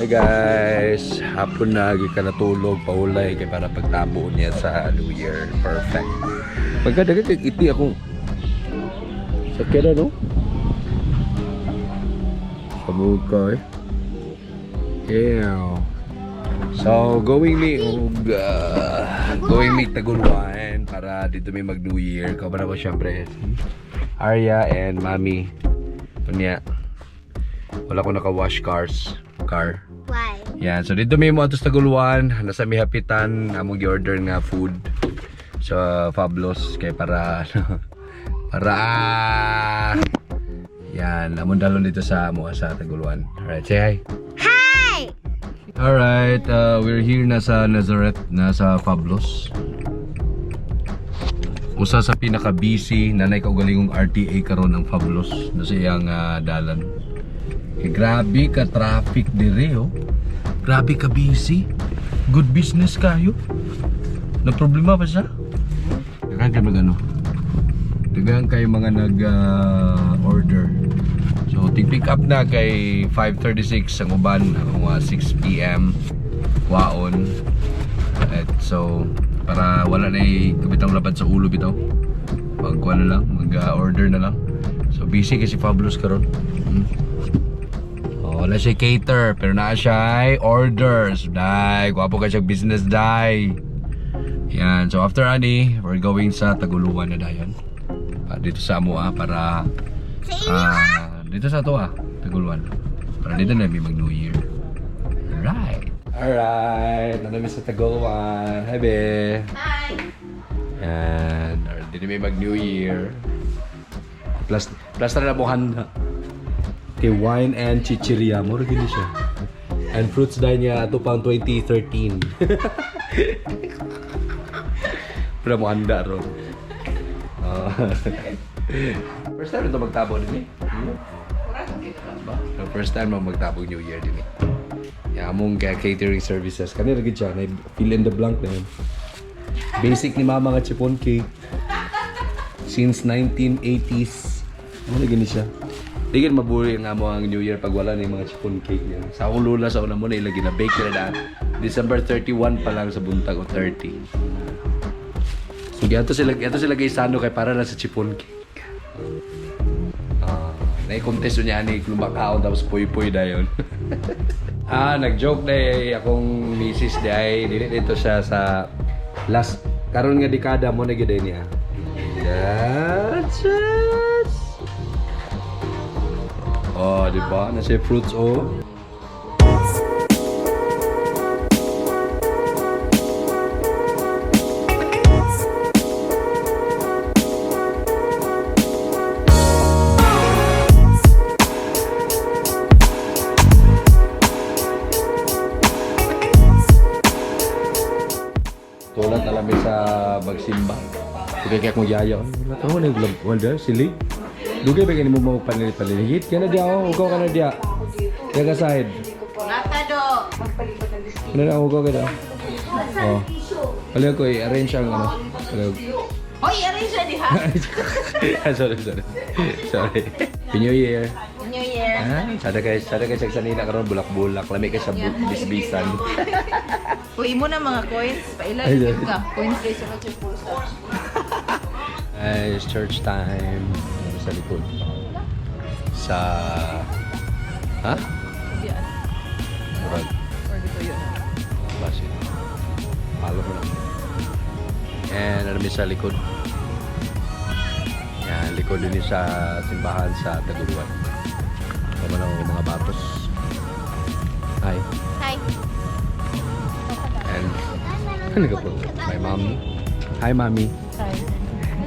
Hi guys, hapon na ka natulog paulay kay para pagtabo niya sa New Year. Perfect. Pagkadaga kay iti akong sakyan no? Sabog ko eh. Yeah. So going me Tagoloan para dito may mag New Year. Kaban ako syempre. Arya and Mami. Kunya. Wala ko naka-wash car. Why? Yan, so dito may mga Tagoloan, nasa may hapitan, among gi-order nga food sa Fablos kay para yan, among dalon dito sa Tagoloan. Alright, say hi. Hi! Alright, we're here nasa Nazareth, nasa Fablos. Usa sa pinaka-busy na kaugalingong RTA karon ang Fablos na sa iyang dalan. Grabe ka traffic dire oh. Grabe ka busy. Good business kayo. Na problema ba siya? Dagan kayo ano? Dagan kayo mga nag-order. So pick up na kay 5:36 ang uban ang 6 PM waon. At so para wala na kabitang lapad sa ulo bitaw. Magkuha na lang, mag-order na lang. So busy kasi Fablos karon. Wala siya cater, pero naa siya ay orders. Dai, guwapo ka siya business, dai. Yan, so after ani, we're going sa Tagoloan na dayon. Dito sa Amua para dito sa to Tagoloan. Para dito na may mag New Year. Alright, nanami sa Tagoloan. Hi be. Hi! And dito may mag New Year. Plus na mo handa. Okay, wine and chichiria. Mura gini siya. And fruits dahil niya ito pang 2013. Pero mo handa ron. First time ito magtabo din eh. First time mo magtabo New Year din eh. Yamong catering services. Kanina rin siya. Fill in the blank na yun. Basic ni mama nga chipon cake. Since 1980s. Mura gini siya. Di gan maburi nga mo ang New Year pag wala na yung mga chiffon cake niya. Sa akong lula sa una mo na ilagay na bake na daan. December 31 pa lang sa buntag o 30. So ito sila kay Sano kay para na sa chiffon cake. Nai-contest niya ni lumakaon tapos puy-puy dayon. Nag-joke day akong misis day. Dito siya sa last karon nga dekada mo na gid niya. That's it. Oh, di ba? Nasa fruits oh. Tulad alam sa bagsimba. Kaya kaya kong yaya. Wala na yung wala sili. Dugay ba ganyan mo magpanilit-paniligit? Kaya na diya oh, ugaw ka na diya. Kaya ka side. Nata do! Ano na, ugaw ka na. Oh. Palag ko i-arrange ang ano. Palag. Hoy, arrange na diha! Sorry. Happy New Year. New Year! Sada kayo sa sanina karon bulak-bulak. Lami ka sa bisbisan. Uy mo na mga coins. Pailan ka. Coins kayo sa mga puso. It's church time. Sa likod. Sa... Ha? Yan. Murag. Or dito yun. Basi. Halo ko lang. And alam sa likod. Yan, likod din sa simbahan sa Tagoloan. Kaman ang mga batos. Hi. Hi! And ano ka po? My mom. Hi, mommy. Hi!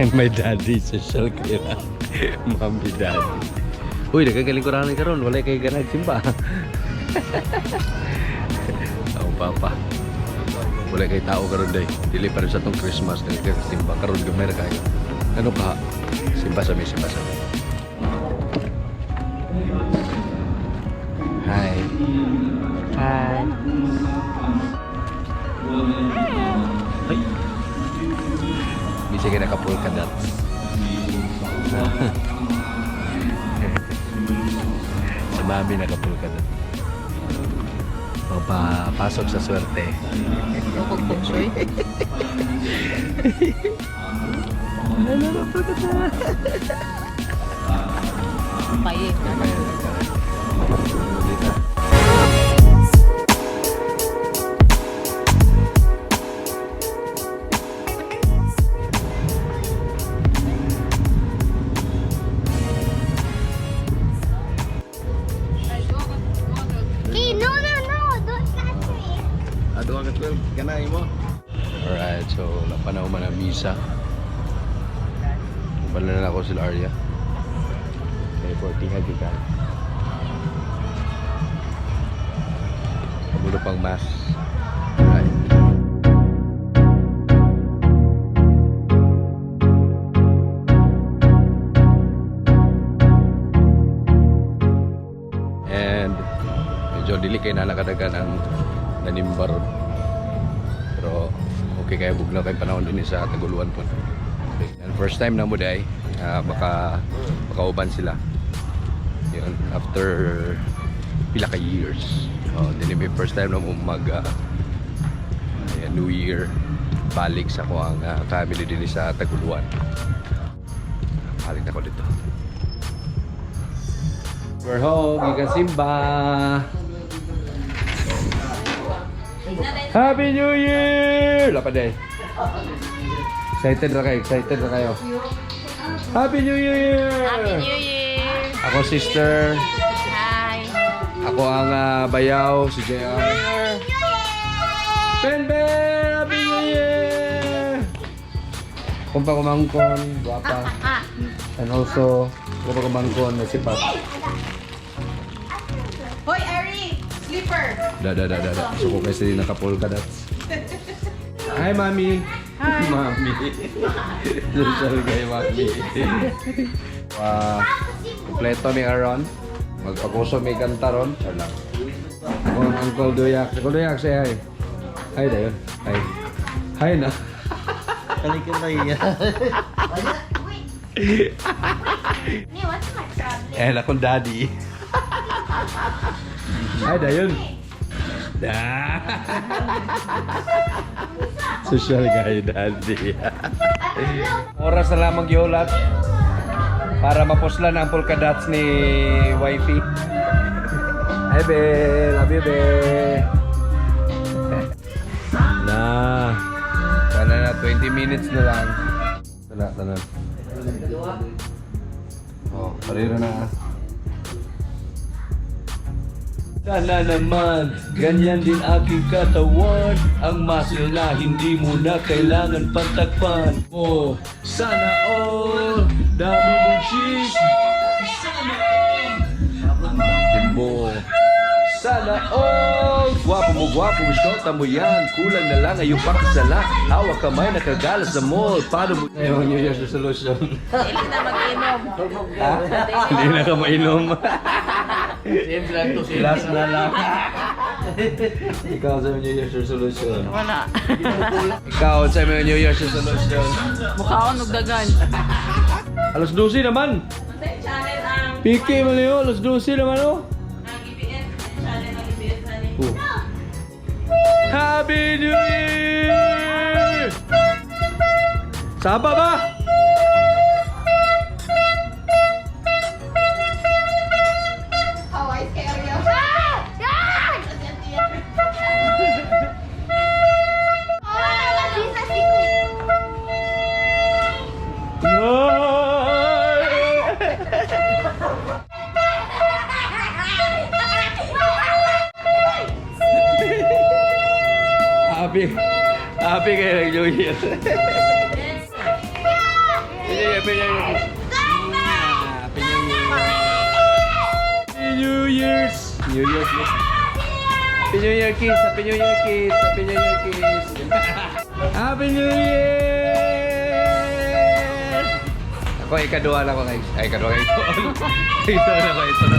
And my daddy, social kira. Mommy, daddy. Uy, nagkagaling ko rin karon. Wala kayo ganag simba. Ako, papa. Wala kayo tao karon day. Dili pa rin sa tong Christmas. Nagkasimba karon gamay na kayo. Ano pa? Simba sa mi. Hi. Hi. Ay. Bisa ka nakapulka dots. Sa mami nakapulka dots. papasok sa swerte. Bukog pugsoy. Paye. Hey, no, don't catch me. Aduh ang 12 kanay mo. Alright, so napanaw man ang misa. Wala na ako sila Arya. Kaya 40 hagi ka. Pamulo pang mass. Alright. And medyo dili kay na nakadagan ang nanimbar. Pero okay kaya bugnaw kay panahon din sa Tagoloan po. And first time na mo day, baka uban sila. Yun, after pila ka years. Din may first time na mo New Year balik sa ko ang family din sa Tagoloan. Balik na ko dito. We're home, you can simba. Happy New Year! Lapad eh. Excited na kayo. Happy New Year! Happy New Year! Ako sister. Hi! Ako ang bayaw, si JR. Ben! Happy New Year! Kumpa kumangkon, guwapa. And also, kumpa kumangkon, may sipat. Hoy, Ari! Sleeper! Da. So ko kasi nakapolka dots. Hi, Mami! Hi! Mami! Social kay Mami. Kompleto ni Aaron. Magpakuso may kanta ron. Wala. Ako ang Uncle Duyak. Uncle Duyak, say hi. Hi dayon. Hi. Hi na. Kalikin na iya. Hey, what's my problem? Eh, akong daddy. Hi dayon. Da. Social guy daddy. Oras na lamang yulat para mapuslan ang polka dots ni wifey. Hi be, love you be. Na 20 minutes na lang. Tanan. Oh, parira na. Sana naman, ganyan din aking katawan. Ang muscle na hindi mo na kailangan pantakpan. Oh, sana all, dami mong cheese. Sana all, ang dami mo. Sana all, gwapo mo, shota mo yan. Kulang na lang ay yung pakasala. Hawak kamay, nakagala sa mall. Paano mo? Ayun, New Year's resolution. Hindi na mag-inom. Ha? Hindi na ka mainom. James lang to si Last na lang. Ikaw sa New Year's resolution. Wala. Ikaw sa New Year's resolution. Mukha ako nagdagan. Alas 12 naman. Channel ang... Piki mo niyo, alas 12 naman oh. Ang IBS. Channel ang IBS na ni... Oh. Happy New Year! Saba ba? Hawaii area. Ah! God! Oh, Jesus, Happy kayo ng New Year. Happy New Year's. New Year's. Happy New Year kiss. Happy New Year kiss. Happy New Year kiss. Happy New Year. Ako ikaduha na ko guys. Ay ikaduha kayo. Ikaduha na ko ito na.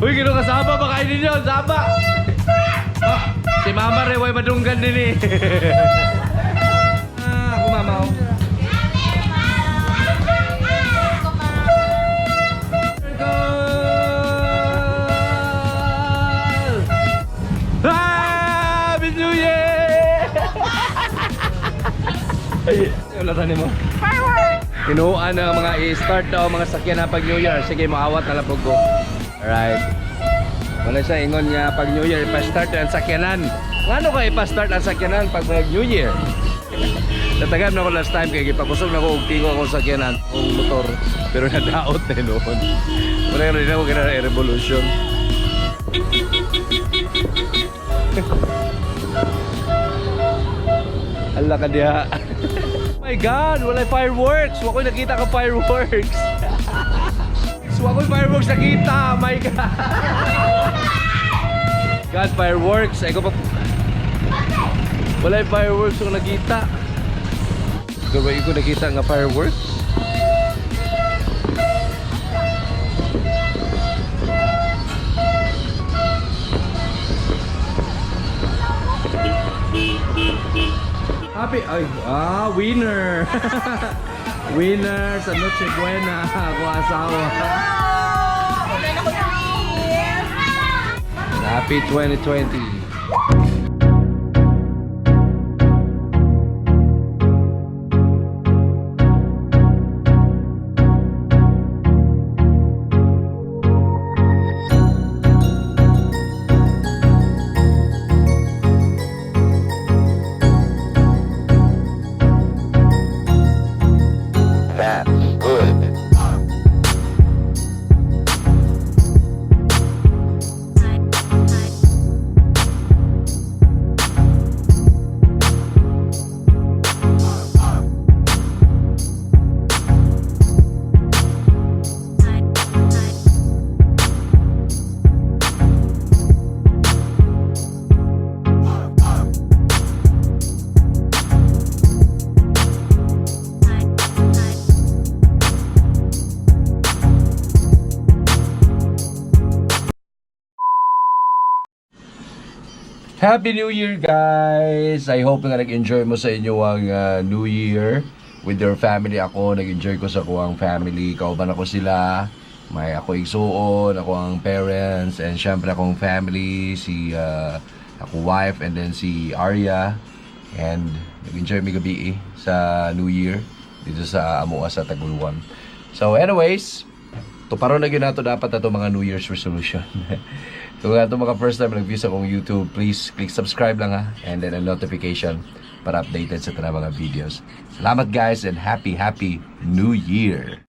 Uy, kino kasama ba kayo ninyo? Sama. Oh, si Mama Reway madunggan din eh. Ako mama oh. Wala tani mo. Tinuan na mga i-start daw mga sakyan na pag New Year. Sige, maawat na lang po ko. Alright. Wala siya ingon niya pag New Year, ipa-start ang sakyanan. Ano ka ipa-start ang sakyanan pag New Year? Natagam na ko last time kaya ipakusog na ko og tingo ako sa sakyanan o motor. Pero nadaot na noon. Wala rin ako kina revolution. Ala ka diha. Oh my God, wala fireworks. Wako'y nakita ka fireworks. So wako'y fireworks nakita. Oh my God. God, fireworks. Ay ko pa. Wala fireworks kung nakita. Gawin ko nakita nga fireworks. Happy, ay, winner. Winner sa Noche Buena. Ako asawa. Happy 2020. Happy New Year, guys! I hope na nag-enjoy mo sa inyo ang New Year with your family. Ako, nag-enjoy ko sa kuwang family. Kauban ako sila. May ako igsuon, ako ang parents, and syempre akong family, si ako wife, and then si Arya. And nag-enjoy mi gabi sa New Year dito sa Amua sa Tagoloan. So anyways, tuparon na yun nato dapat na mga New Year's resolution. Kung nga ito mga first time nag-view sa akong YouTube, please click subscribe lang ha, and then a notification para updated sa mga videos. Salamat guys, and happy New Year!